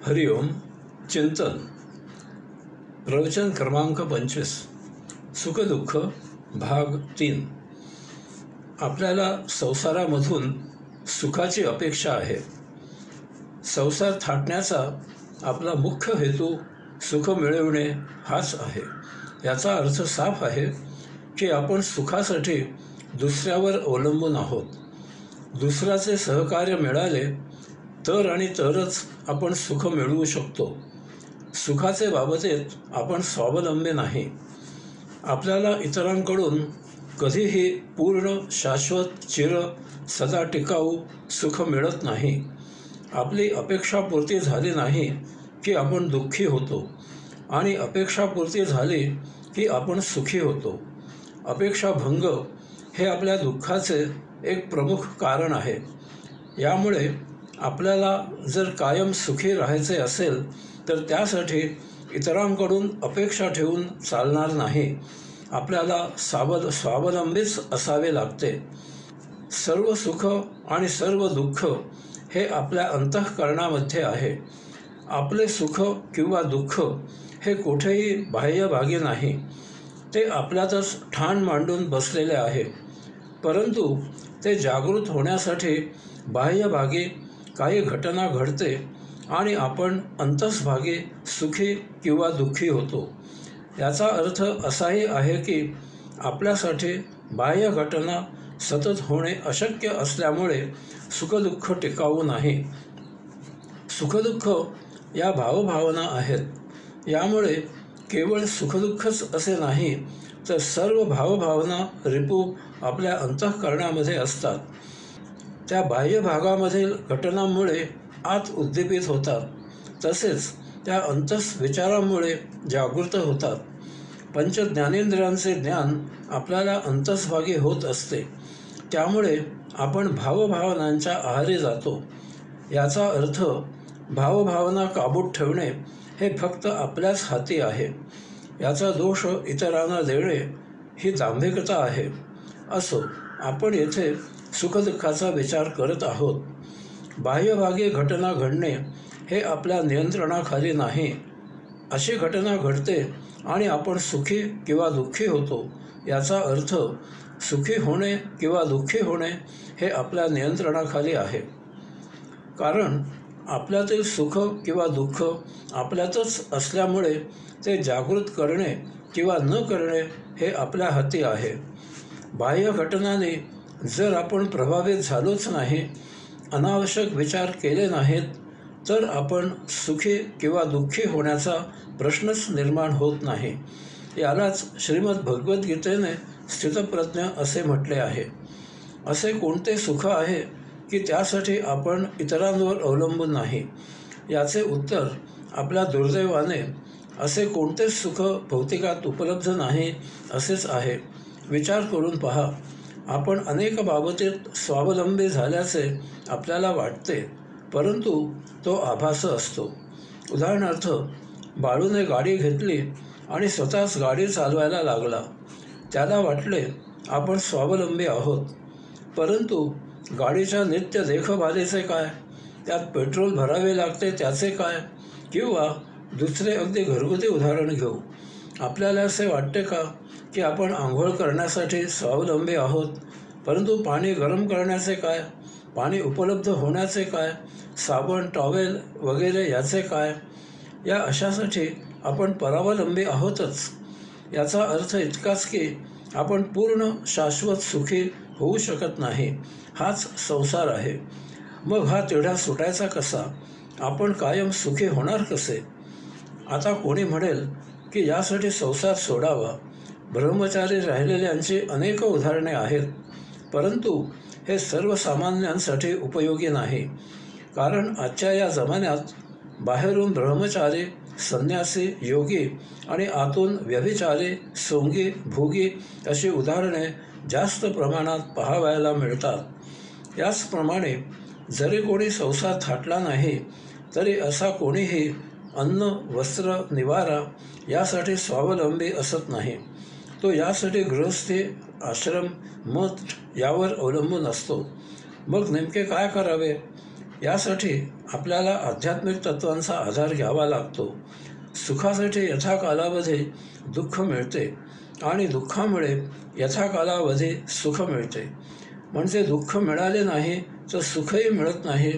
हरिओम चिंतन प्रवचन क्रमांक 25 सुखदुःख भाग 3। आपल्याला संसारामधून सुखाची अपेक्षा आहे। संसार थाटण्याचा आपला मुख्य हेतू सुख मिळवणे हाच आहे। याचा अर्थ साफ आहे की आपण सुखासाठी दुसऱ्यावर अवलंबून आहोत। दुसऱ्याचे सहकार्य मिळाले तर आणि तरच आपण सुख मिळवू शकतो। सुखाचे बाबतीत आपण स्वावलंबी नाही। आपल्याला इतरांकडून कधीही पूर्ण, शाश्वत, सदा टिकाऊ सुख मिळत नाही। आपली अपेक्षापूर्ती झाली नाही की आपण दुःखी होतो आणि अपेक्षापूर्ती झाली की आपण सुखी होतो। अपेक्षाभंग हे आपल्या दुःखाचे एक प्रमुख कारण आहे। यामुळे आपल्याला जर कायम सुखी राहायचे असेल तर त्यासाठी इतरांकडून अपेक्षा ठेवून चालणार नाही। आपल्याला स्वावलंबीच असावे लागते। सर्व सुख आणि सर्व दुःख हे आपल्या अंतःकरणामध्ये आहे। आपले सुख किंवा दुःख हे कुठेही बाह्यभागी नाही, ते आपल्यातच ठाण मांडून बसलेले आहे। परंतु ते जागृत होण्यासाठी बाह्यभागी काही घटना घडते आणि आपण अंतस्भागी सुखी किंवा दुःखी होतो। याचा अर्थ असाही आहे की आपल्यासाठी बाह्य घटना सतत होणे अशक्य असल्यामुळे सुखदुःख टिकाऊ नाही। सुखदुःख या भावभावना आहेत। यामुळे केवळ सुखदुःखच असे नाही तर सर्व भावभावना रिपू आपल्या अंतःकरणामध्ये असतात। त्या बाह्य भागामधील घटनांमुळे आत उद्दीपित होतात, तसेच त्या अंतस विचारांमुळे जागृत होतात। पंच ज्ञानेंद्रियांचे ज्ञान आपल्याला अंतस्भागी होत असते, त्यामुळे आपण भावभावनांच्या आहारी जातो। याचा अर्थ भावभावना काबूत ठेवणे हे फक्त आपल्याच हाती आहे। याचा दोष इतरांना देणे ही दांभिकता आहे। असो, आपण येथे सुखदुःखाचा विचार करत आहोत। बाह्यभागी घटना घडणे हे आपल्या नियंत्रणाखाली नाही। अशी घटना घडते आणि आपण सुखी किंवा दुःखी होतो। याचा अर्थ सुखी होणे किंवा दुःखी होणे हे आपल्या नियंत्रणाखाली आहे। कारण आपल्यातील सुख किंवा दुःख आपल्यातच असल्यामुळे ते जागृत करणे किंवा न करणे हे आपल्या हाती आहे। बाह्य घटनांनी जर आपण प्रभावित झालोच नाही, अनावश्यक विचार केले नाहीत, तर आपण सुखी किंवा दुःखी होण्याचा प्रश्नच निर्माण होत नाही। यालाच श्रीमद भगवद्गीतेने स्थितप्रज्ञ असे म्हटले आहे। असे कोणते सुख आहे की त्यासाठी आपण इतरांवर अवलंबून नाही? याचे उत्तर आपल्या दुर्दैवाने असे कोणतेच सुख भौतिकात उपलब्ध नाही असेच आहे। विचार करून पहा। आपण अनेक बाबतीत स्वावलंबी झाल्याचे आपल्याला वाटते, परंतु तो आभास असतो। उदाहरणार्थ, बाळूने गाडी घेतली आणि स्वतःच गाडी चालवायला लागला। त्याला वाटले आपण स्वावलंबी आहोत, परंतु गाडीच्या नित्य देखभालीचे काय? त्यात पेट्रोल भरावे लागते त्याचे काय? किंवा दुसरे अगदी घरगुती उदाहरण घेऊ। आपल्याला असे वाटते का की आपण आंघोळ करण्यासाठी स्वावलंबी आहोत, परंतु पाणी गरम करण्याचे काय? पाणी उपलब्ध होण्याचे काय? साबण, टॉवेल वगैरे याचे काय? या अशासाठी आपण परावलंबी आहोतच। याचा अर्थ इतकाच की आपण पूर्ण, शाश्वत सुखी होऊ शकत नाही। हाच संसार आहे। मग हा तिढा सुटायचा कसा? आपण कायम सुखी होणार कसे? आता कोणी म्हणेल की यासाठी संसार सोडावा। ब्रह्मचारी राहिलेल्यांची अनेक उदाहरणे आहेत, परंतु हे सर्वसामान्यांसाठी उपयोगी नाही। कारण आजच्या या जमान्यात बाहेरून ब्रह्मचारी, संन्यासी, योगी आणि आतून व्यभिचारी, सोंगी, भोगी अशी उदाहरणे जास्त प्रमाणात पाहावयाला मिळतात। याचप्रमाणे जरी कोणी संसार थाटला नाही तरी असा कोणीही अन्न, वस्त्र, निवारा यासाठी स्वावलंबी असत नाही। तो यासाठी गृहस्थी, आश्रम, मठ यावर अवलंबून असतो। मग नेमके काय करावे? यासाठी आपल्याला आध्यात्मिक तत्वांचा आधार घ्यावा लागतो. सुखासाठी यथाकालावधी दुःख मिळते आणि दुःखामुळे यथाकालावधी सुख मिळते. म्हणजे दुःख मिळाले नाही तर सुखही मिळत नाही,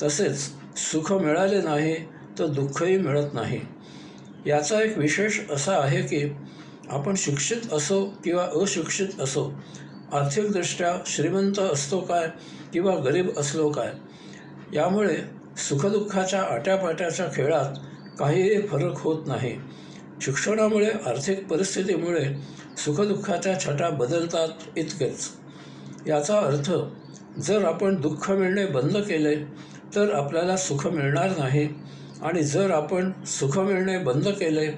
तसेच सुख मिळाले नाही तर दुःखही मिळत नाही. याचा एक विशेष असा आहे की आपण शिक्षित असो किंवा अशिक्षित असो, आर्थिकदृष्ट्या श्रीमंत असतो काय किंवा गरीब असलो काय, यामुळे सुखदुःखाच्या आट्यापाट्याच्या खेळात काहीही फरक होत नाही. शिक्षणामुळे, आर्थिक परिस्थितीमुळे सुखदुःखाच्या छटा बदलतात इतकेच. याचा अर्थ जर आपण दुःख मिळणे बंद केले तर आपल्याला सुख मिळणार नाही, आणि जर आपण सुख मिळणे बंद केले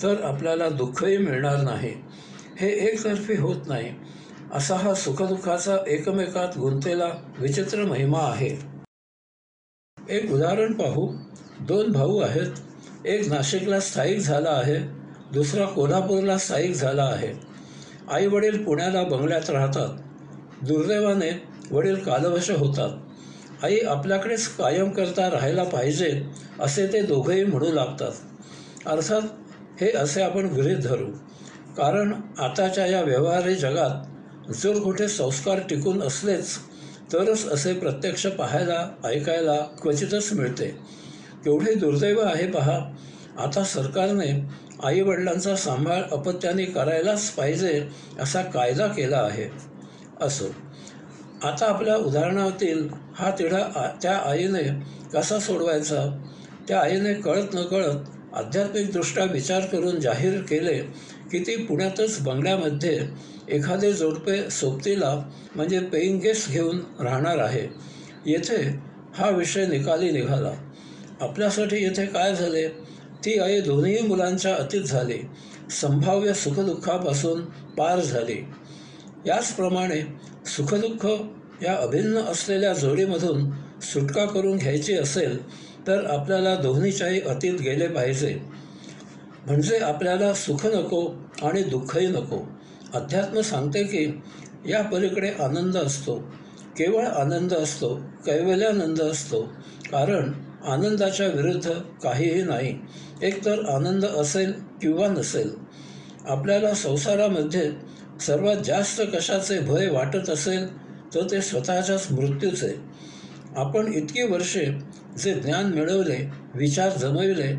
तर आपल्याला दुःखही मिळणार नाही. हे एकतर्फी होत नाही. असा हा सुखदुःखाचा एकमेकात गुंतलेला विचित्र महिमा आहे. एक उदाहरण पाहू. 2 भाऊ आहेत. एक नाशिकला स्थायिक झाला आहे, दुसरा कोल्हापूरला स्थायिक झाला आहे. आई वडील पुण्याला बंगल्यात राहतात. दुर्दैवाने वडील कालवश होतात. आई आपल्याकडेच कायम करता राहायला पाहिजे असे ते दोघंही म्हणू लागतात. अर्थात हे असे आपण गृहीत धरू, कारण आताच्या या व्यवहारी जगात जर कुठे संस्कार टिकून असलेच तरच असे प्रत्यक्ष पाहायला, ऐकायला क्वचितच मिळते. केवढे दुर्दैव आहे पहा. आता सरकारने आईवडिलांचा सांभाळ अपत्याने करायलाच पाहिजे असा कायदा केला आहे. असो, आता आपल्या उदाहरणातील हा तिढा त्या आईने कसा सोडवायचा? त्या आईने कळत नकळत आध्यात्मिकदृष्ट्या विचार करून जाहीर केले की ती पुण्यातच बंगल्यामध्ये एखादे जोडपे सोबतीला म्हणजे पेईंग गेस्ट घेऊन राहणार आहे. येथे हा विषय निकाली निघाला. आपल्यासाठी येथे काय झाले? ती आई दोन्ही मुलांच्या अतीत झाली, संभाव्य सुखदुःखापासून पार झाली. याचप्रमाणे सुखदुःख या अभिन्न असलेल्या जोडीमधून सुटका करून घ्यायची असेल तर आपल्याला दोन्हीच्याही अतीत गेले पाहिजे. म्हणजे आपल्याला सुख नको आणि दुःखही नको. अध्यात्म सांगते की या पलीकडे आनंद असतो, केवळ आनंद असतो, कैवल्यानंद असतो. कारण आनंदाच्या विरुद्ध काहीही नाही. एकतर आनंद असेल किंवा नसेल. आपल्याला संसारामध्ये सर्वात जास्त कशाचे भय वाटत असेल तर ते स्वतःच्याच मृत्यूचे. आपण इतकी वर्षे जे ज्ञान मिळवले, विचार जमविले,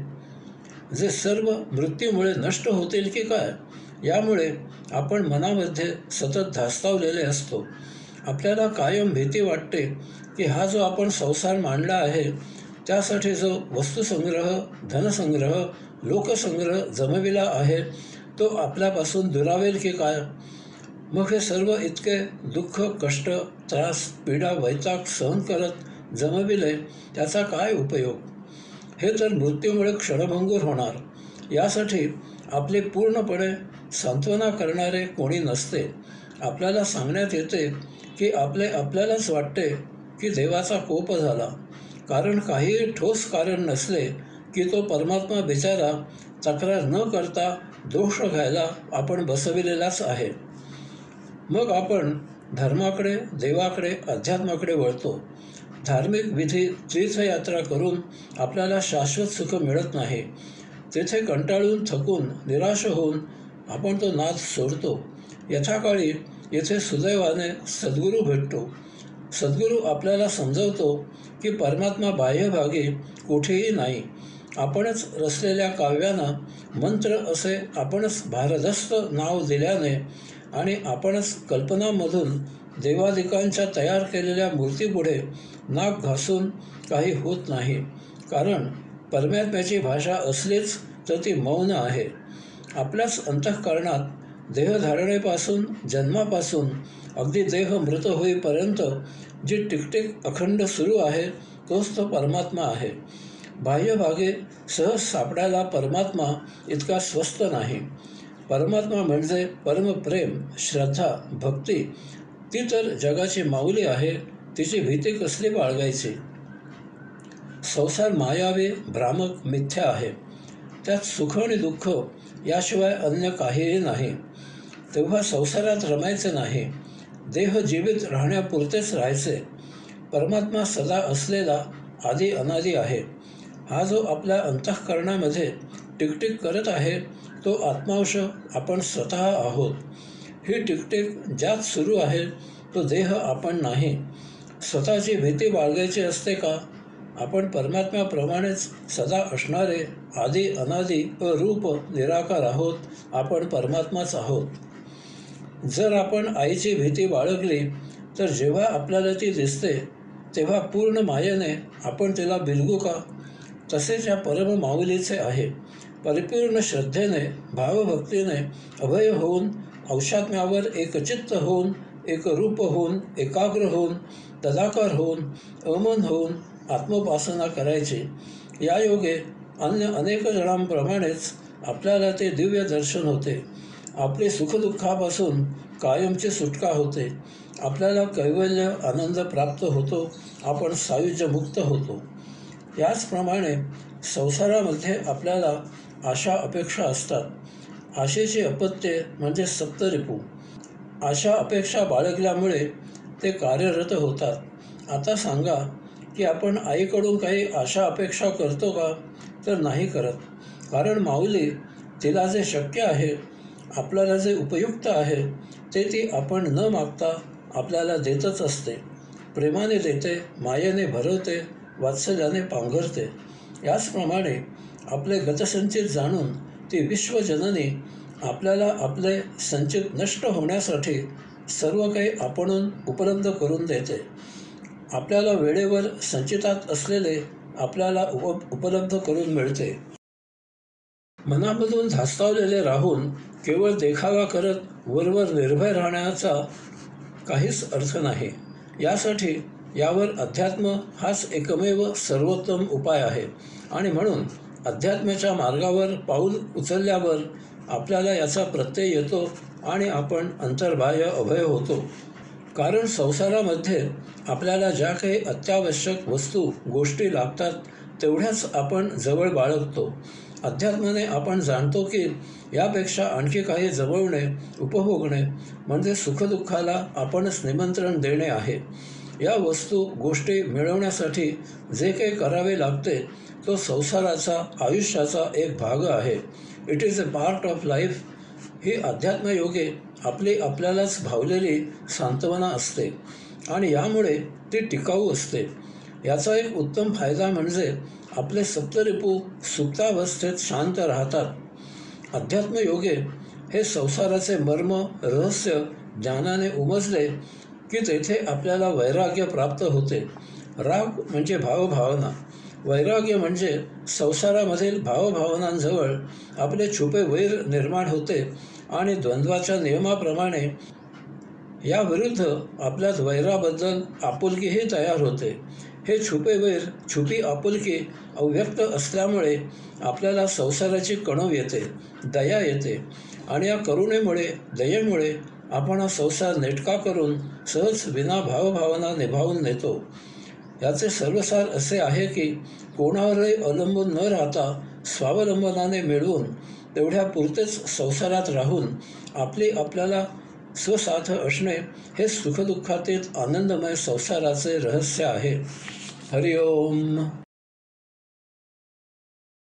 जे सर्व मृत्यूमुळे नष्ट होतील की काय, यामुळे आपण मनामध्ये सतत धास्तावलेले असतो. आपल्याला कायम भीती वाटते की हा जो आपण संसार मांडला आहे त्यासाठी जो वस्तुसंग्रह, धनसंग्रह, लोकसंग्रह जमविला आहे तो आपल्यापासून दुरावेल की काय. मग हे सर्व इतके दुःख, कष्ट, त्रास, पीडा, वैताग सहन करत जमविले त्याचा काय उपयोग? हे तर मृत्यूमुळे क्षणभंगूर होणार. यासाठी आपली पूर्णपणे सांत्वना करणारे कोणी नसते. आपल्याला सांगण्यात येते की आपल्यालाच वाटते की देवाचा कोप झाला. कारण काहीही ठोस कारण नसले की तो परमात्मा बिचारा तक्रार न करता दोष घ्यायला आपण बसविलेलाच आहे. मग आपण धर्माकडे, देवाकडे, अध्यात्माकडे वळतो. धार्मिक विधी, तीर्थयात्रा करून आपल्याला शाश्वत सुख मिळत नाही. तेथे कंटाळून, थकून, निराश होऊन आपण तो नाद सोडतो. यथाकाळी येथे सुदैवाने सद्गुरू भेटतो. सद्गुरू आपल्याला समजवतो की परमात्मा बाह्यभागी कुठेही नाही. आपणच रचलेल्या काव्यांना मंत्र असे आपणच भारदस्त नाव दिल्याने आणि आपणच कल्पनांमधून देवादिकांच्या तयार केलेल्या मूर्तीपुढे नाक घासून काही होत नाही. कारण परमात्म्याची भाषा असलीच तर ती मौन आहे. आपल्याच अंतःकरणात देहधारणेपासून, जन्मापासून अगदी देह मृत होईपर्यंत जी टिकटिक अखंड सुरू आहे तोच तो परमात्मा आहे. बाह्यभागे सहज सापडायला परमात्मा इतका स्वस्त नाही. परमात्मा म्हणजे परमप्रेम, श्रद्धा, भक्ती. ती तर जगाची माऊली आहे. तिची भीती कसली बाळगायची? संसार मायावी, भ्रामक, मिथ्या आहे. त्यात सुख आणि दुःख याशिवाय अन्य काहीही नाही. तेव्हा संसारात रमायचे नाही. देह जीवित राहण्यापुरतेच राहायचे. परमात्मा सदा असलेला आदी अनादी आहे. हा जो आपल्या अंतःकरणामध्ये टिकटिक करत आहे तो आत्मांश आपण स्वतः आहोत. ही टिकटिक ज्यात सुरू आहे तो देह आपण नाही. स्वतःची भीती बाळगायची असते का? आपण परमात्म्याप्रमाणेच सदा असणारे आदी अनादी अरूप निराकार आहोत. आपण परमात्माच आहोत. जर आपण आईची भीती बाळगली तर जेव्हा आपल्याला ती दिसते तेव्हा पूर्ण मायेने आपण तिला बिलगू का? तसेच या परम माऊलीचे आहे. परिपूर्ण श्रद्धेने भावभक्तीने अभय होऊन औषात्म्यावर एकचित्त होऊन एकरूप होऊन एकाग्र होऊन तदाकार होऊन अमन होऊन आत्मोपासना करायची. या योगे अन्य अनेक जणांप्रमाणेच आपल्याला ते दिव्य दर्शन होते. आपली सुखदुःखापासून कायमची सुटका होते. आपल्याला कैवल्य आनंद प्राप्त होतो. आपण सायुज्यमुक्त होतो. याचप्रमाणे संसारामध्ये आपल्याला आशा अपेक्षा असतात. आशेची अपत्ये म्हणजे सप्तरिपू. आशा अपेक्षा बाळगल्यामुळे ते कार्यरत होतात. आता सांगा की आपण आईकडून काही आशा अपेक्षा करतो का? तर नाही करत. कारण माऊली तिला जे शक्य आहे, आपल्याला जे उपयुक्त आहे ते ती आपण न मागता आपल्याला देतच असते. प्रेमाने देते, मायेने भरवते, वात्सल्याने पांघरते. याचप्रमाणे आपले गतसंचित जाणून ती विश्वजननी आपल्याला आपले संचित नष्ट होण्यासाठी सर्व काही आपणून उपलब्ध करून देते. आपल्याला वेळेवर संचितात असलेले आपल्याला उपलब्ध करून मिळते. मनामधून धास्तावलेले राहून केवळ देखावा करत वरवर निर्भय राहण्याचा काहीच अर्थ नाही. यासाठी यावर अध्यात्म हाच एकमेव सर्वोत्तम उपाय आहे. आणि म्हणून अध्यात्माच्या मार्गावर पाऊल उचलल्यावर आपल्याला याचा प्रत्यय येतो आणि आपण अंतर्बाह्य अभय होतो. कारण संसारामध्ये आपल्याला ज्या काही अत्यावश्यक वस्तू गोष्टी लागतात तेवढ्याच आपण जवळ बाळगतो. अध्यात्माने आपण जाणतो की यापेक्षा आणखी काही जवळणे उपभोगणे म्हणजे सुखदुःखाला आपणच निमंत्रण देणे आहे. या वस्तू गोष्टी मिळवण्यासाठी जे काही करावे लागते तो संसाराचा आयुष्याचा एक भाग आहे. It is a part of life. ही अध्यात्मयोगे आपली आपल्यालाच भावलेली सांत्वना असते आणि यामुळे ती टिकाऊ असते. याचा एक उत्तम फायदा म्हणजे आपले सप्तरिपू सुप्तावस्थेत शांत राहतात. अध्यात्मयोगे हे संसाराचे मर्म रहस्य ज्ञानाने उमजले की तेथे आपल्याला वैराग्य प्राप्त होते. राग म्हणजे भावभावना. वैराग्य म्हणजे संसारामधील भावभावनांजवळ आपले छुपे वैर निर्माण होते आणि द्वंद्वाच्या नियमाप्रमाणे याविरुद्ध आपल्यात वैराबद्दल आपुलकीही तयार होते. हे छुपे वैर, छुपी आपुलकी अव्यक्त असल्यामुळे आपल्याला संसाराची कणव येते, दया येते आणि या करुणेमुळे दयेमुळे आपण हा संसार नेटका करून सहज विना भावभावना निभावून नेतो. याचे सर्वसार असे आहे की कोणावरही अवलंबून न राहता स्वावलंबनाने मिळवून तेवढ्या पुरतेच संसारात राहून आपली आपल्याला स्वसाथ असणे हे सुखदुःखातीत आनंदमय संसाराचे रहस्य आहे. हरिओम.